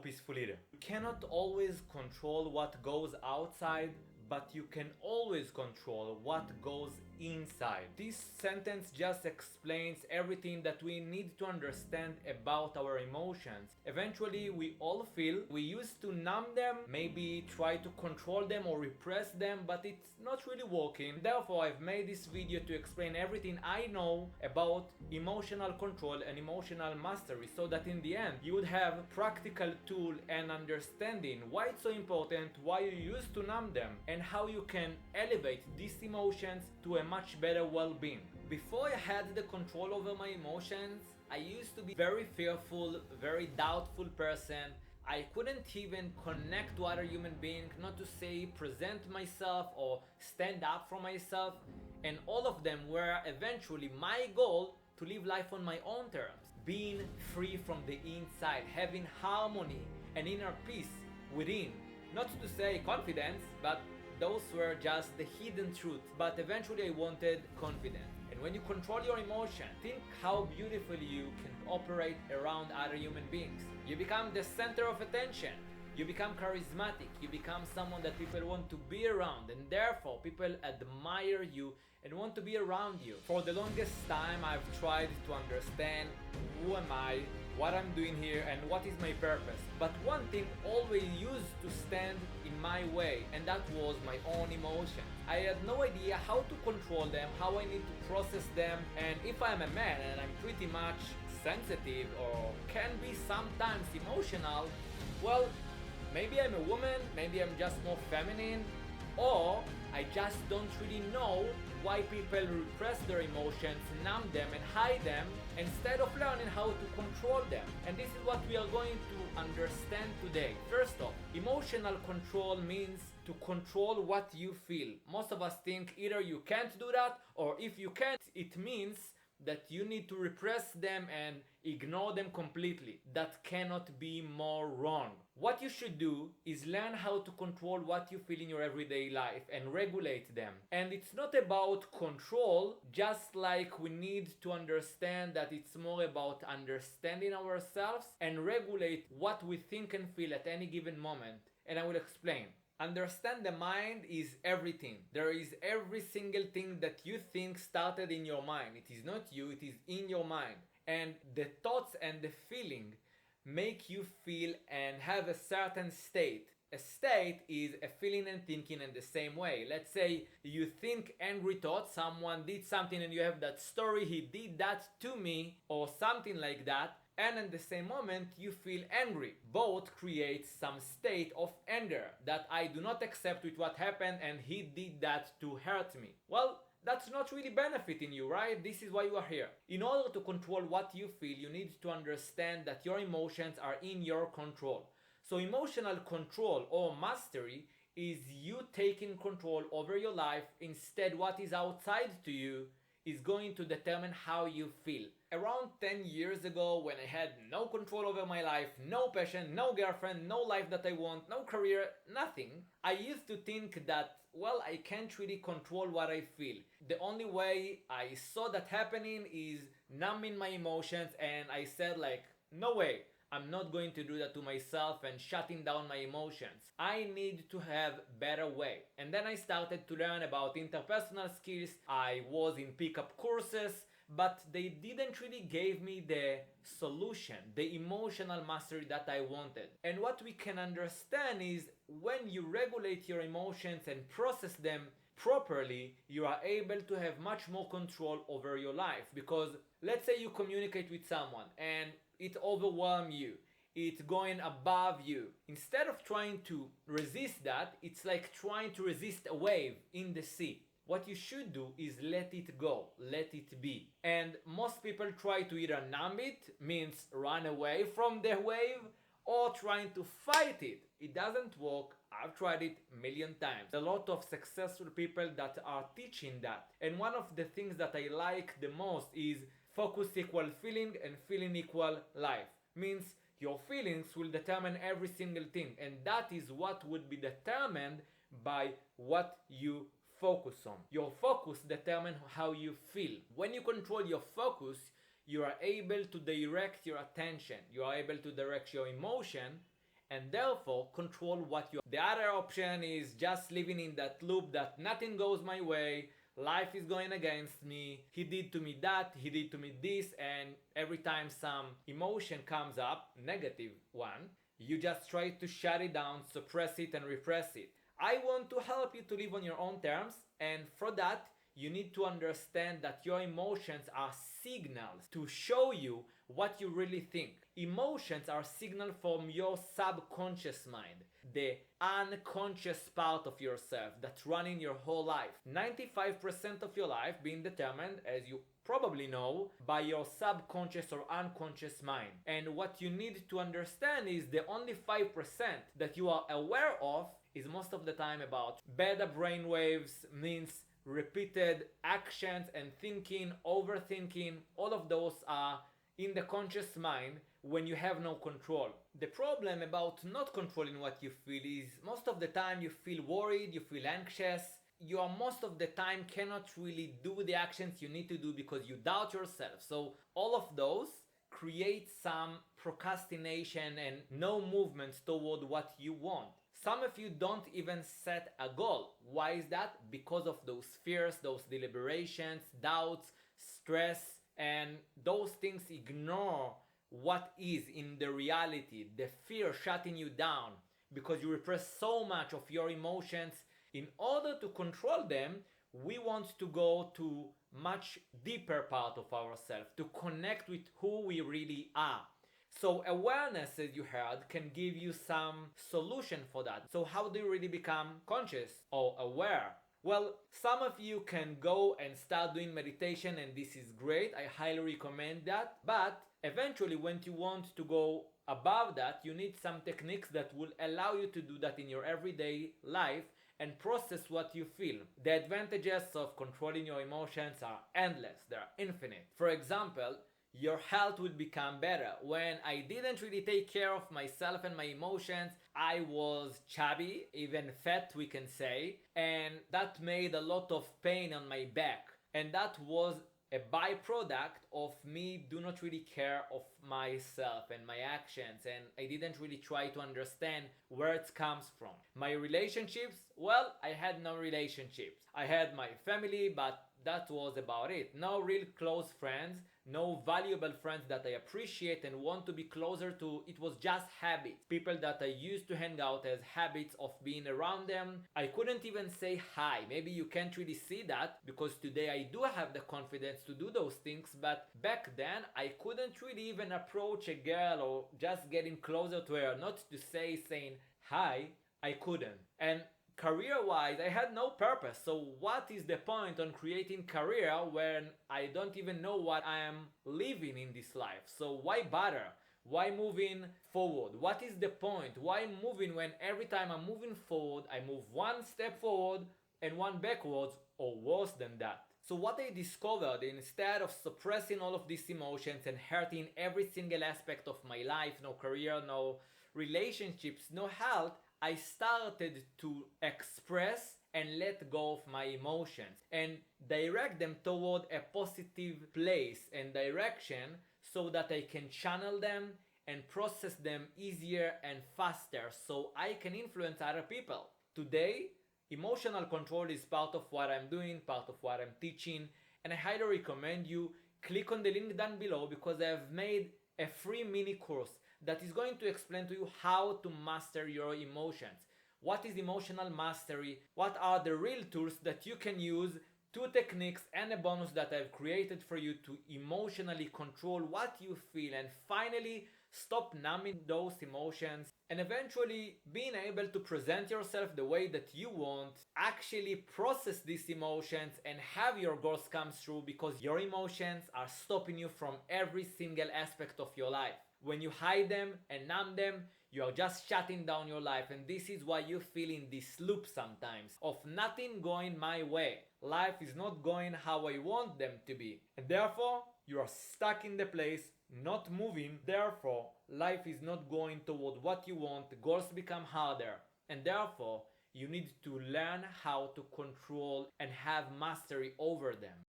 peaceful either. You cannot always control what goes outside, but you can always control what goes inside. This sentence just explains everything that we need to understand about our emotions. Eventually, we all feel. We used to numb them, maybe try to control them or repress them, but it's not really working. Therefore, I've made this video to explain everything I know about emotional control and emotional mastery, so that in the end, you would have practical tool and understanding why it's so important, why you used to numb them, and how you can elevate these emotions to a much better well-being. Before I had the control over my emotions, I used to be very fearful, very doubtful person. I couldn't even connect to other human beings, not to say present myself or stand up for myself, and all of them were eventually my goal to live life on my own terms, being free from the inside, having harmony and inner peace within. Not to say confidence, but those were just the hidden truth. But eventually I wanted confidence. And when you control your emotion, think how beautifully you can operate around other human beings. You become the center of attention. You become charismatic. You become someone that people want to be around, and therefore people admire you and want to be around you. For the longest time I've tried to understand who am I, what I'm doing here, and what is my purpose. But one thing always used to stand in my way, and that was my own emotions. I had no idea how to control them, how I need to process them, and if I'm a man and I'm pretty much sensitive or can be sometimes emotional, well, maybe I'm a woman, maybe I'm just more feminine, or I just don't really know why people repress their emotions, numb them and hide them instead of learning how to control them. And this is what we are going to understand today. First off, emotional control means to control what you feel. Most of us think either you can't do that, or if you can't, it means that you need to repress them and ignore them completely. That cannot be more wrong. What you should do is learn how to control what you feel in your everyday life and regulate them. And it's not about control, just like we need to understand that it's more about understanding ourselves and regulate what we think and feel at any given moment. And I will explain. Understand the mind is everything. There is every single thing that you think started in your mind. It is not you, it is in your mind. And the thoughts and the feeling make you feel and have a certain state. A state is a feeling and thinking in the same way. Let's say you think angry thoughts, someone did something and you have that story, he did that to me, or something like that. And in the same moment you feel angry. Both create some state of anger that I do not accept with what happened and he did that to hurt me. Well, that's not really benefiting you, right? This is why you are here. In order to control what you feel, you need to understand that your emotions are in your control. So emotional control or mastery is you taking control over your life. Instead, what is outside to you is going to determine how you feel. Around 10 years ago, when I had no control over my life, no passion, no girlfriend, no life that I want, no career, nothing, I used to think that, well, I can't really control what I feel. The only way I saw that happening is numbing my emotions, and I said like, no way. I'm not going to do that to myself and shutting down my emotions. I need to have better way. And then I started to learn about interpersonal skills. I was in pickup courses, but they didn't really give me the solution, the emotional mastery that I wanted. And what we can understand is when you regulate your emotions and process them properly, you are able to have much more control over your life. Because let's say you communicate with someone and it overwhelms you, it's going above you. Instead of trying to resist that, it's like trying to resist a wave in the sea. What you should do is let it go, let it be. And most people try to either numb it, means run away from the wave, or trying to fight it. It doesn't work. I've tried it a million times. A lot of successful people that are teaching that. And one of the things that I like the most is focus equal feeling and feeling equal life. Means your feelings will determine every single thing, and that is what would be determined by what you focus on. Your focus determines how you feel. When you control your focus, you are able to direct your attention, you are able to direct your emotion, and therefore control what you. The other option is just living in that loop that nothing goes my way, life is going against me, he did to me that, he did to me this, and every time some emotion comes up, negative one, you just try to shut it down, suppress it, and repress it. I want to help you to live on your own terms, and for that, you need to understand that your emotions are signals to show you what you really think. Emotions are signals from your subconscious mind, the unconscious part of yourself that's running your whole life. 95% of your life being determined, as you probably know, by your subconscious or unconscious mind. And what you need to understand is the only 5% that you are aware of is most of the time about beta brainwaves, means repeated actions and thinking, overthinking. All of those are in the conscious mind when you have no control. The problem about not controlling what you feel is most of the time you feel worried, you feel anxious, you are most of the time cannot really do the actions you need to do because you doubt yourself. So all of those create some procrastination and no movements toward what you want. Some of you don't even set a goal. Why is that? Because of those fears, those deliberations, doubts, stress, and those things ignore what is in the reality. The fear shutting you down because you repress so much of your emotions. In order to control them, we want to go to much deeper part of ourselves, to connect with who we really are. So awareness, as you heard, can give you some solution for that. So how do you really become conscious or aware? Well, some of you can go and start doing meditation, and this is great. I highly recommend that. But eventually, when you want to go above that, you need some techniques that will allow you to do that in your everyday life and process what you feel. The advantages of controlling your emotions are endless. They are infinite. For example, your health will become better. When I didn't really take care of myself and my emotions, I was chubby, even fat we can say, and that made a lot of pain on my back. And that was a byproduct of me do not really care of myself and my actions, and I didn't really try to understand where it comes from. My relationships, well, I had no relationships. I had my family, but that was about it. No real close friends, no valuable friends that I appreciate and want to be closer to. It was just habits. People that I used to hang out as habits of being around them. I couldn't even say hi. Maybe you can't really see that because today I do have the confidence to do those things, but back then I couldn't really even approach a girl or just getting closer to her, not to saying hi, I couldn't. And career-wise, I had no purpose. So what is the point on creating career when I don't even know what I am living in this life? So why bother? Why moving forward? What is the point? Why moving when every time I'm moving forward, I move one step forward and one backwards, or worse than that? So what I discovered, instead of suppressing all of these emotions and hurting every single aspect of my life, no career, no relationships, no health, I started to express and let go of my emotions and direct them toward a positive place and direction so that I can channel them and process them easier and faster so I can influence other people. Today, emotional control is part of what I'm doing, part of what I'm teaching, and I highly recommend you click on the link down below because I have made a free mini course that is going to explain to you how to master your emotions. What is emotional mastery? What are the real tools that you can use? 2 techniques and a bonus that I've created for you to emotionally control what you feel and finally stop numbing those emotions and eventually being able to present yourself the way that you want, actually process these emotions and have your goals come true because your emotions are stopping you from every single aspect of your life. When you hide them and numb them, you are just shutting down your life, and this is why you feel in this loop sometimes of nothing going my way. Life is not going how I want them to be, and therefore you are stuck in the place, not moving. Therefore, life is not going toward what you want, the goals become harder, and therefore you need to learn how to control and have mastery over them.